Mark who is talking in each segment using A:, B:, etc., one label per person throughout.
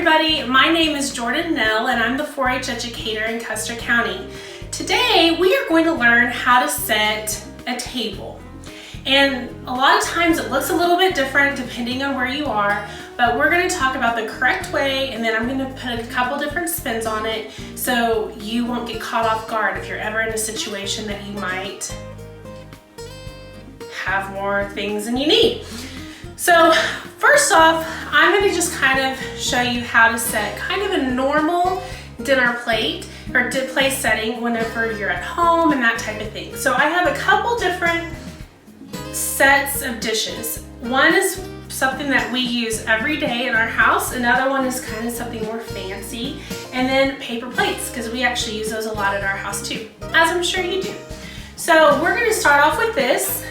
A: everybody, my name is Jordan Nell and I'm the 4-H educator in Custer County. Today we are going to learn how to set a table. And a lot of times it looks a little bit different depending on where you are, but we're going to talk about the correct way and then I'm going to put a couple different spins on it so you won't get caught off guard if you're ever in a situation that you might have more things than you need. So first off, I'm going to just kind of show you how to set kind of a normal dinner plate or place setting whenever you're at home and that type of thing. So I have a couple different sets of dishes. One is something that we use every day in our house. Another one is kind of something more fancy. And then paper plates, because we actually use those a lot at our house too, as I'm sure you do. So we're going to start off with this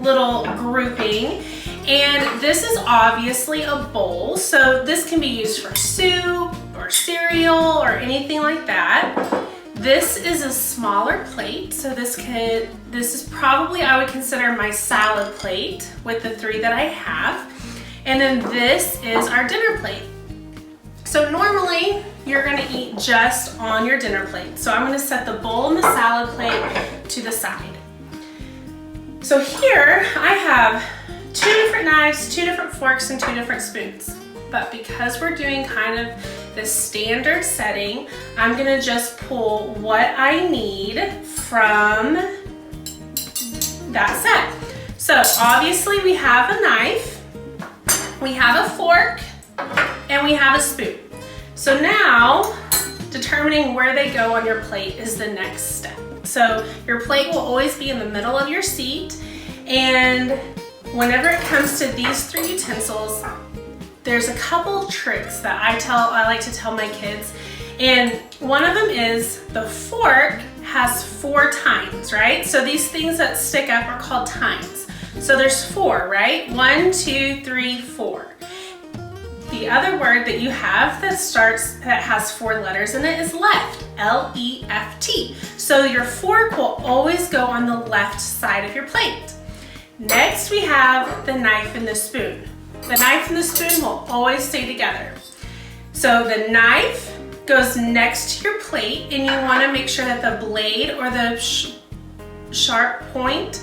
A: little grouping. And this is obviously a bowl, so this can be used for soup or cereal or anything like that. This is a smaller plate, so this is probably, I would consider my salad plate with the 3 that I have. And then this is our dinner plate. So normally you're gonna eat just on your dinner plate. So I'm gonna set the bowl and the salad plate to the side. So here I have 2 different knives, 2 different forks, and 2 different spoons. But because we're doing kind of the standard setting, I'm gonna just pull what I need from that set. So obviously we have a knife, we have a fork, and we have a spoon. So now, determining where they go on your plate is the next step. So your plate will always be in the middle of your seat, and whenever it comes to these 3 utensils, there's a couple tricks that I like to tell my kids. And one of them is the fork has 4 tines, right? So these things that stick up are called tines. So there's 4, right? 1, 2, 3, 4. The other word that you have that has 4 letters in it is left, L-E-F-T. So your fork will always go on the left side of your plate. Next, we have the knife and the spoon. The knife and the spoon will always stay together. So the knife goes next to your plate, and you want to make sure that the blade or the sharp point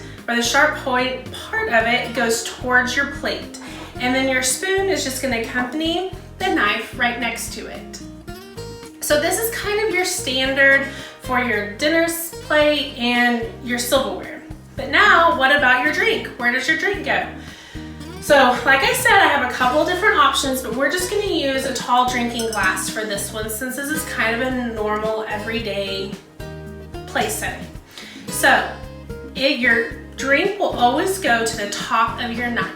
A: part of it goes towards your plate. And then your spoon is just going to accompany the knife right next to it. So this is kind of your standard for your dinner plate and your silverware. But now, what about your drink? Where does your drink go? So, like I said, I have a couple different options, but we're just gonna use a tall drinking glass for this one since this is kind of a normal, everyday place setting. So, your drink will always go to the top of your knife.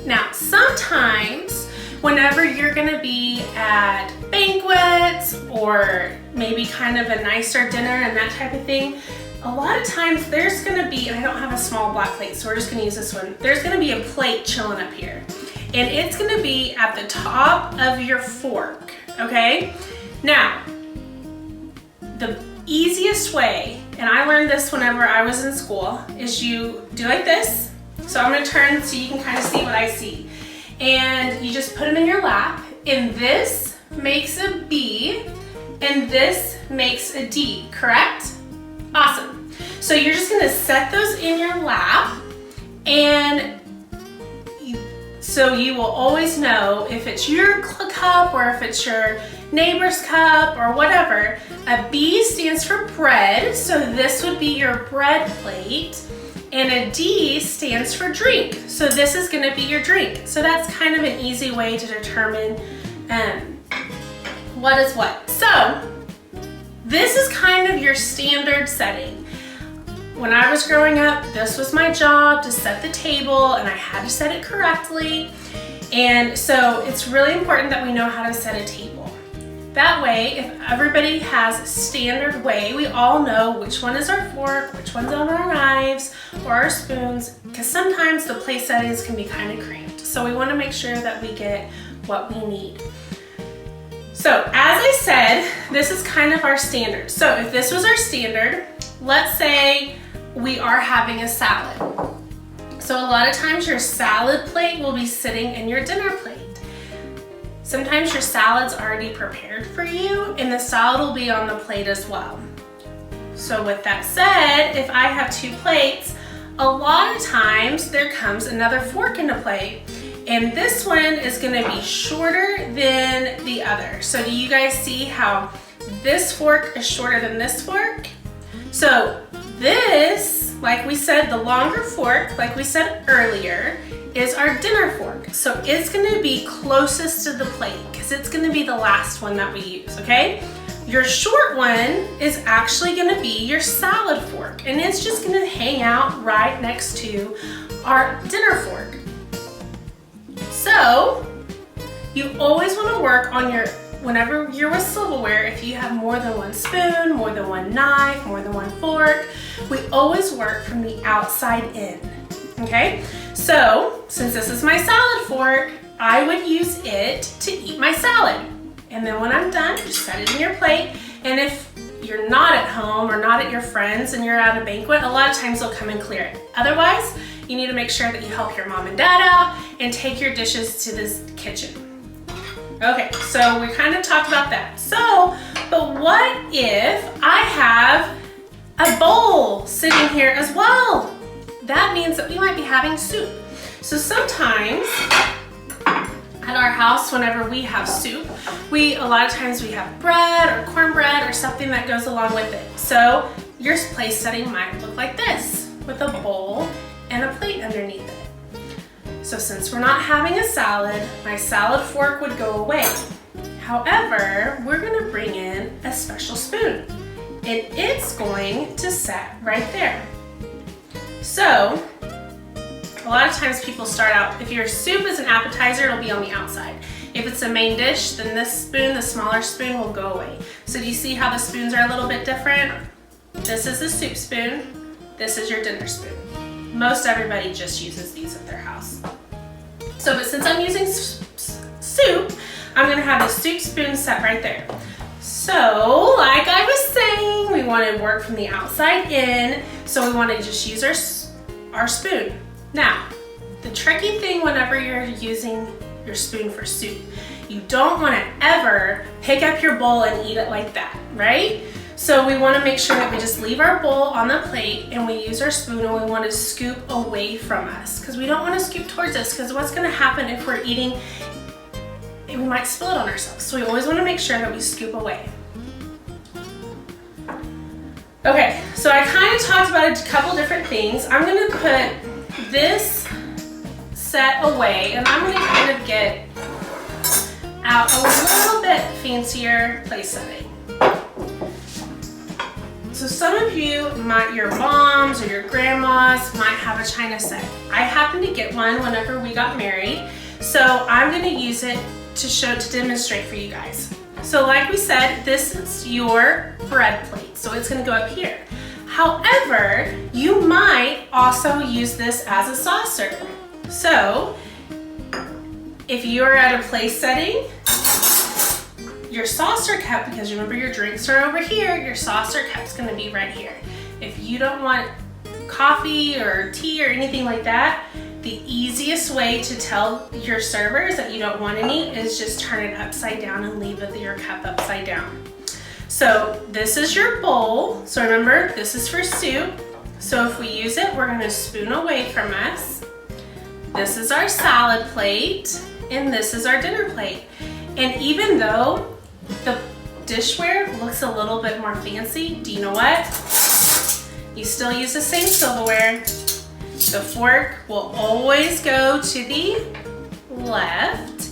A: Now, sometimes, whenever you're gonna be at banquets or maybe kind of a nicer dinner and that type of thing, a lot of times there's gonna be, and I don't have a small black plate, so we're just gonna use this one. There's gonna be a plate chilling up here. And it's gonna be at the top of your fork, okay? Now, the easiest way, and I learned this whenever I was in school, is you do like this. So I'm gonna turn so you can kind of see what I see. And you just put them in your lap, and this makes a B, and this makes a D, correct? Awesome. So you're just gonna set those in your lap, and so you will always know if it's your cup or if it's your neighbor's cup or whatever. A B stands for bread, so this would be your bread plate, and a D stands for drink. So this is gonna be your drink. So that's kind of an easy way to determine what is what. So this is kind of your standard setting. When I was growing up, this was my job, to set the table, and I had to set it correctly. And so it's really important that we know how to set a table. That way, if everybody has a standard way, we all know which one is our fork, which one's on our knives or our spoons, because sometimes the place settings can be kind of cramped. So we want to make sure that we get what we need. So as I said, this is kind of our standard. So if this was our standard, let's say we are having a salad. So a lot of times your salad plate will be sitting in your dinner plate. Sometimes your salad's already prepared for you and the salad will be on the plate as well. So with that said, if I have 2 plates, a lot of times there comes another fork into play. And this one is gonna be shorter than the other. So do you guys see how this fork is shorter than this fork? So this, like we said, the longer fork, like we said earlier, is our dinner fork. So it's gonna be closest to the plate because it's gonna be the last one that we use, okay? Your short one is actually gonna be your salad fork, and it's just gonna hang out right next to our dinner fork. So you always wanna work on whenever you're with silverware, if you have more than 1 spoon, more than 1 knife, more than 1 fork, we always work from the outside in, okay? So since this is my salad fork, I would use it to eat my salad. And then when I'm done, just set it in your plate. And if you're not at home or not at your friends and you're at a banquet, a lot of times they'll come and clear it. Otherwise, you need to make sure that you help your mom and dad out and take your dishes to this kitchen. Okay, so we kind of talked about that. So, but what if I have a bowl sitting here as well? That means that we might be having soup. So sometimes at our house, whenever we have soup, a lot of times we have bread or cornbread or something that goes along with it. So your place setting might look like this with a bowl and a plate underneath it. So since we're not having a salad, my salad fork would go away. However, we're gonna bring in a special spoon and it's going to set right there. So a lot of times people start out, if your soup is an appetizer, it'll be on the outside. If it's a main dish, then this spoon, the smaller spoon, will go away. So do you see how the spoons are a little bit different? This is the soup spoon. This is your dinner spoon. Most everybody just uses these at their house. So, but since I'm using soup, I'm gonna have the soup spoon set right there. So, like I was saying, we wanna work from the outside in, so we wanna just use our spoon. Now, the tricky thing whenever you're using your spoon for soup, you don't want to ever pick up your bowl and eat it like that, right? So we want to make sure that we just leave our bowl on the plate and we use our spoon and we want to scoop away from us because we don't want to scoop towards us because what's going to happen if we're eating, we might spill it on ourselves. So we always want to make sure that we scoop away. Okay, so I kind of talked about a couple different things. I'm going to put this set away and I'm going to kind of get out a little bit fancier place setting. So some of you, your moms or your grandmas might have a china set. I happened to get one whenever we got married, so I'm going to use it to demonstrate for you guys. So like we said, this is your bread plate, so it's going to go up here. However, you might also use this as a saucer. So if you're at a place setting, your saucer cup, because remember your drinks are over here, your saucer cup's gonna be right here. If you don't want coffee or tea or anything like that, the easiest way to tell your servers that you don't want any is just turn it upside down and leave your cup upside down. So this is your bowl. So remember, this is for soup. So if we use it, we're gonna spoon away from us. This is our salad plate, and this is our dinner plate. And even though the dishware looks a little bit more fancy, do you know what? You still use the same silverware. The fork will always go to the left,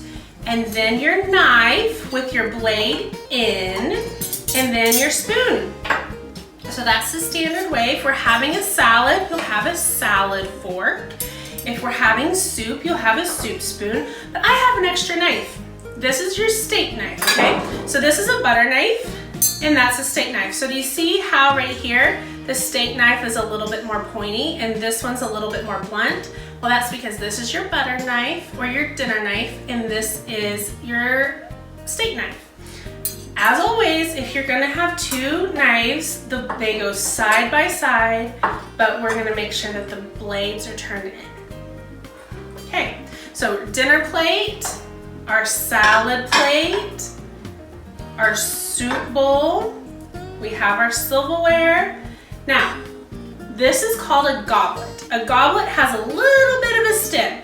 A: and then your knife with your blade in, and then your spoon. So that's the standard way. If we're having a salad, you'll have a salad fork. If we're having soup, you'll have a soup spoon, but I have an extra knife. This is your steak knife, okay? So this is a butter knife, and that's a steak knife. So do you see how right here, the steak knife is a little bit more pointy, and this one's a little bit more blunt? Well, that's because this is your butter knife, or your dinner knife, and this is your steak knife. As always, if you're gonna have two knives, they go side by side, but we're gonna make sure that the blades are turned in. Okay, so dinner plate, our salad plate, our soup bowl, we have our silverware. Now, this is called a goblet. A goblet has a little bit of a stem,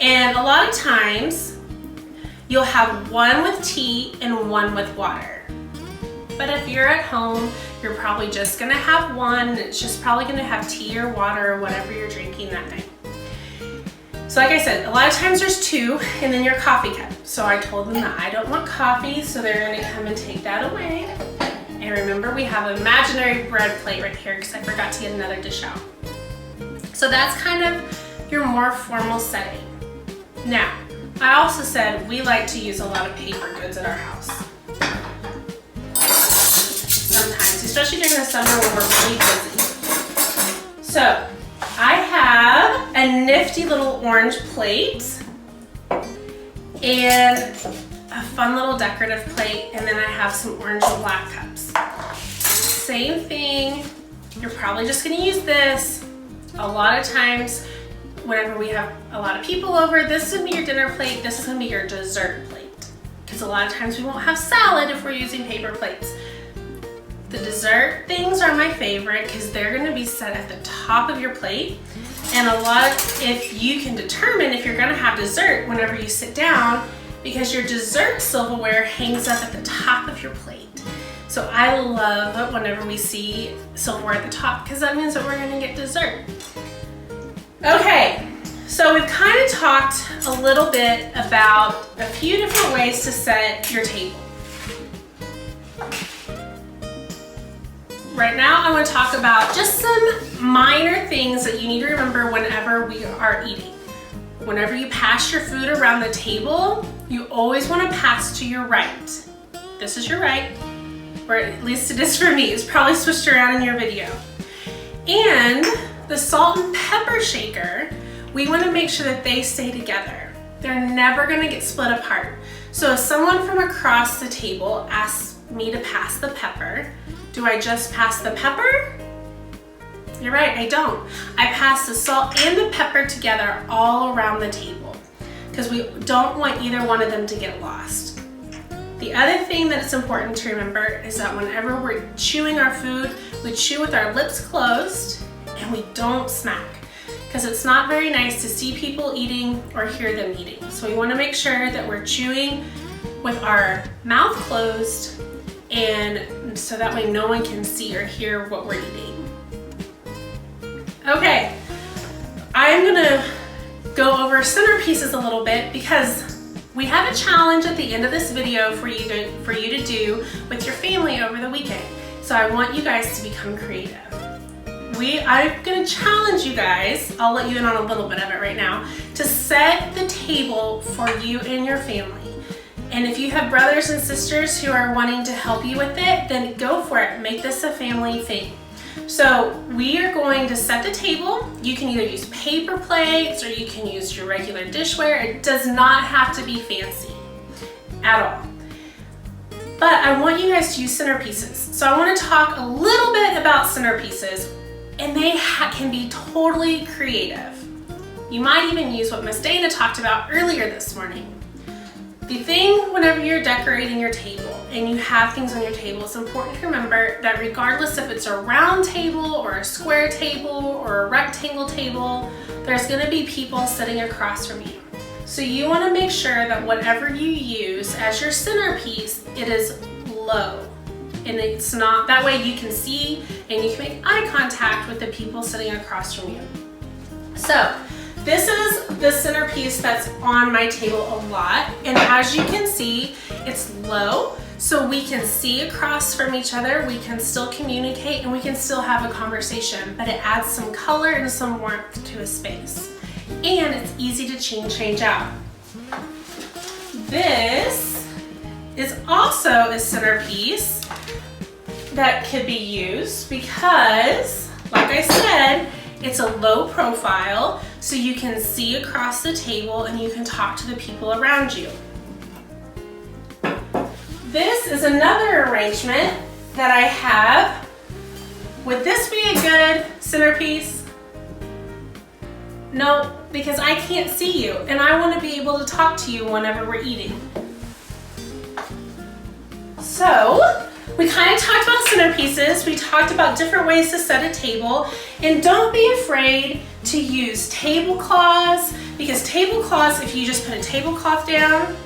A: and a lot of times you'll have one with tea and one with water. But if you're at home, you're probably just gonna have one. It's just probably gonna have tea or water or whatever you're drinking that night. So like I said, a lot of times there's two, and then your coffee cup. So I told them that I don't want coffee, so they're gonna come and take that away. And remember, we have an imaginary bread plate right here because I forgot to get another dish out. So that's kind of your more formal setting. Now, I also said we like to use a lot of paper goods at our house. Sometimes, especially during the summer when we're really busy. So, I have a nifty little orange plate and a fun little decorative plate, and then I have some orange and black cups. Same thing, you're probably just gonna use this. A lot of times, whenever we have a lot of people over, this is gonna be your dinner plate, this is gonna be your dessert plate. Because a lot of times we won't have salad if we're using paper plates. The dessert things are my favorite because they're gonna be set at the top of your plate. And if you can determine if you're gonna have dessert whenever you sit down, because your dessert silverware hangs up at the top of your plate. So I love it whenever we see silverware at the top because that means that we're gonna get dessert. Okay, so we've kind of talked a little bit about a few different ways to set your table. Right now, I want to talk about just some minor things that you need to remember whenever we are eating. Whenever you pass your food around the table, you always want to pass to your right. This is your right, or at least it is for me. It's probably switched around in your video. And the salt and pepper shaker, we want to make sure that they stay together. They're never going to get split apart. So if someone from across the table asks me to pass the pepper, do I just pass the pepper? You're right, I don't. I pass the salt and the pepper together all around the table because we don't want either one of them to get lost. The other thing that it's important to remember is that whenever we're chewing our food, we chew with our lips closed and we don't smack because it's not very nice to see people eating or hear them eating. So we want to make sure that we're chewing with our mouth closed, and so that way no one can see or hear what we're eating. Okay, I'm gonna go over centerpieces a little bit because we have a challenge at the end of this video for you to do with your family over the weekend. So I want you guys to become creative. I'm gonna challenge you guys, I'll let you in on a little bit of it right now, to set the table for you and your family. And if you have brothers and sisters who are wanting to help you with it, then go for it. Make this a family thing. So we are going to set the table. You can either use paper plates or you can use your regular dishware. It does not have to be fancy at all. But I want you guys to use centerpieces. So I want to talk a little bit about centerpieces, and they can be totally creative. You might even use what Miss Dana talked about earlier this morning. The thing whenever you're decorating your table and you have things on your table, it's important to remember that regardless if it's a round table or a square table or a rectangle table, there's gonna be people sitting across from you. So you wanna make sure that whatever you use as your centerpiece, it is low. And it's not, that way you can see and you can make eye contact with the people sitting across from you. So, this is the centerpiece that's on my table a lot, and as you can see, it's low, so we can see across from each other, we can still communicate, and we can still have a conversation, but it adds some color and some warmth to a space. And it's easy to change out. This is also a centerpiece that could be used because, like I said, it's a low profile, so you can see across the table and you can talk to the people around you. This is another arrangement that I have. Would this be a good centerpiece? Nope. because I can't see you and I want to be able to talk to you whenever we're eating. So we kind of talked about centerpieces. We talked about different ways to set a table, and don't be afraid to use tablecloths, because tablecloths, if you just put a tablecloth down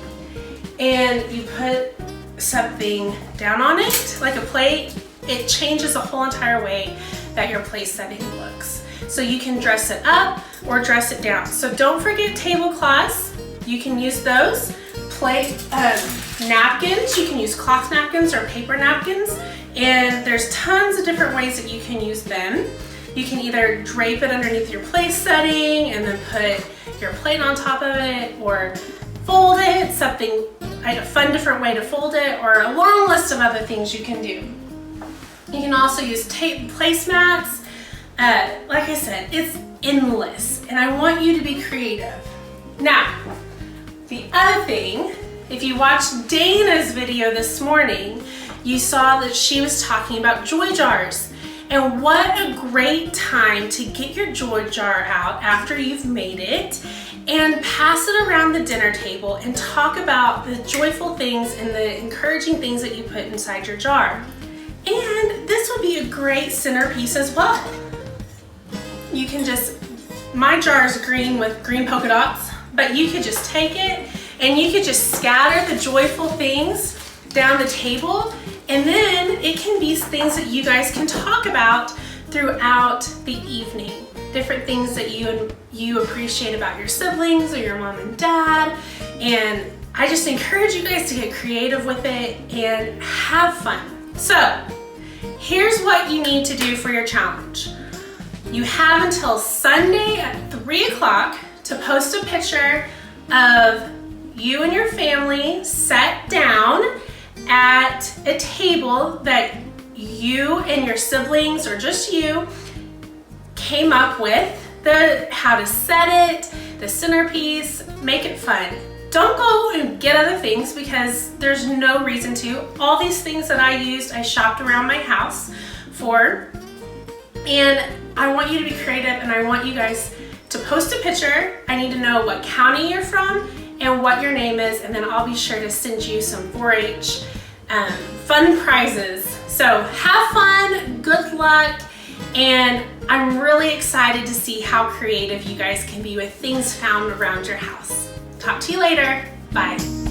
A: and you put something down on it, like a plate, it changes the whole entire way that your place setting looks. So you can dress it up or dress it down. So don't forget tablecloths. You can use those. Napkins, you can use cloth napkins or paper napkins, and there's tons of different ways that you can use them. You can either drape it underneath your place setting and then put your plate on top of it, or fold it, something, a fun different way to fold it, or a long list of other things you can do. You can also use placemats. Like I said, it's endless, and I want you to be creative. Now, the other thing, if you watched Dana's video this morning, you saw that she was talking about joy jars. And what a great time to get your joy jar out after you've made it and pass it around the dinner table and talk about the joyful things and the encouraging things that you put inside your jar. And this would be a great centerpiece as well. You can just, my jar is green with green polka dots, but you could just take it and you could just scatter the joyful things down the table, and then it can be things that you guys can talk about throughout the evening. Different things that you appreciate about your siblings or your mom and dad. And I just encourage you guys to get creative with it and have fun. So here's what you need to do for your challenge. You have until Sunday at 3 o'clock to post a picture of you and your family sat down at a table that you and your siblings or just you came up with, how to set it, the centerpiece, make it fun. Don't go and get other things because there's no reason to. All these things that I used, I shopped around my house for, and I want you to be creative and I want you guys to post a picture. I need to know what county you're from and what your name is, and then I'll be sure to send you some 4-H fun prizes. So have fun, good luck, and I'm really excited to see how creative you guys can be with things found around your house. Talk to you later. Bye.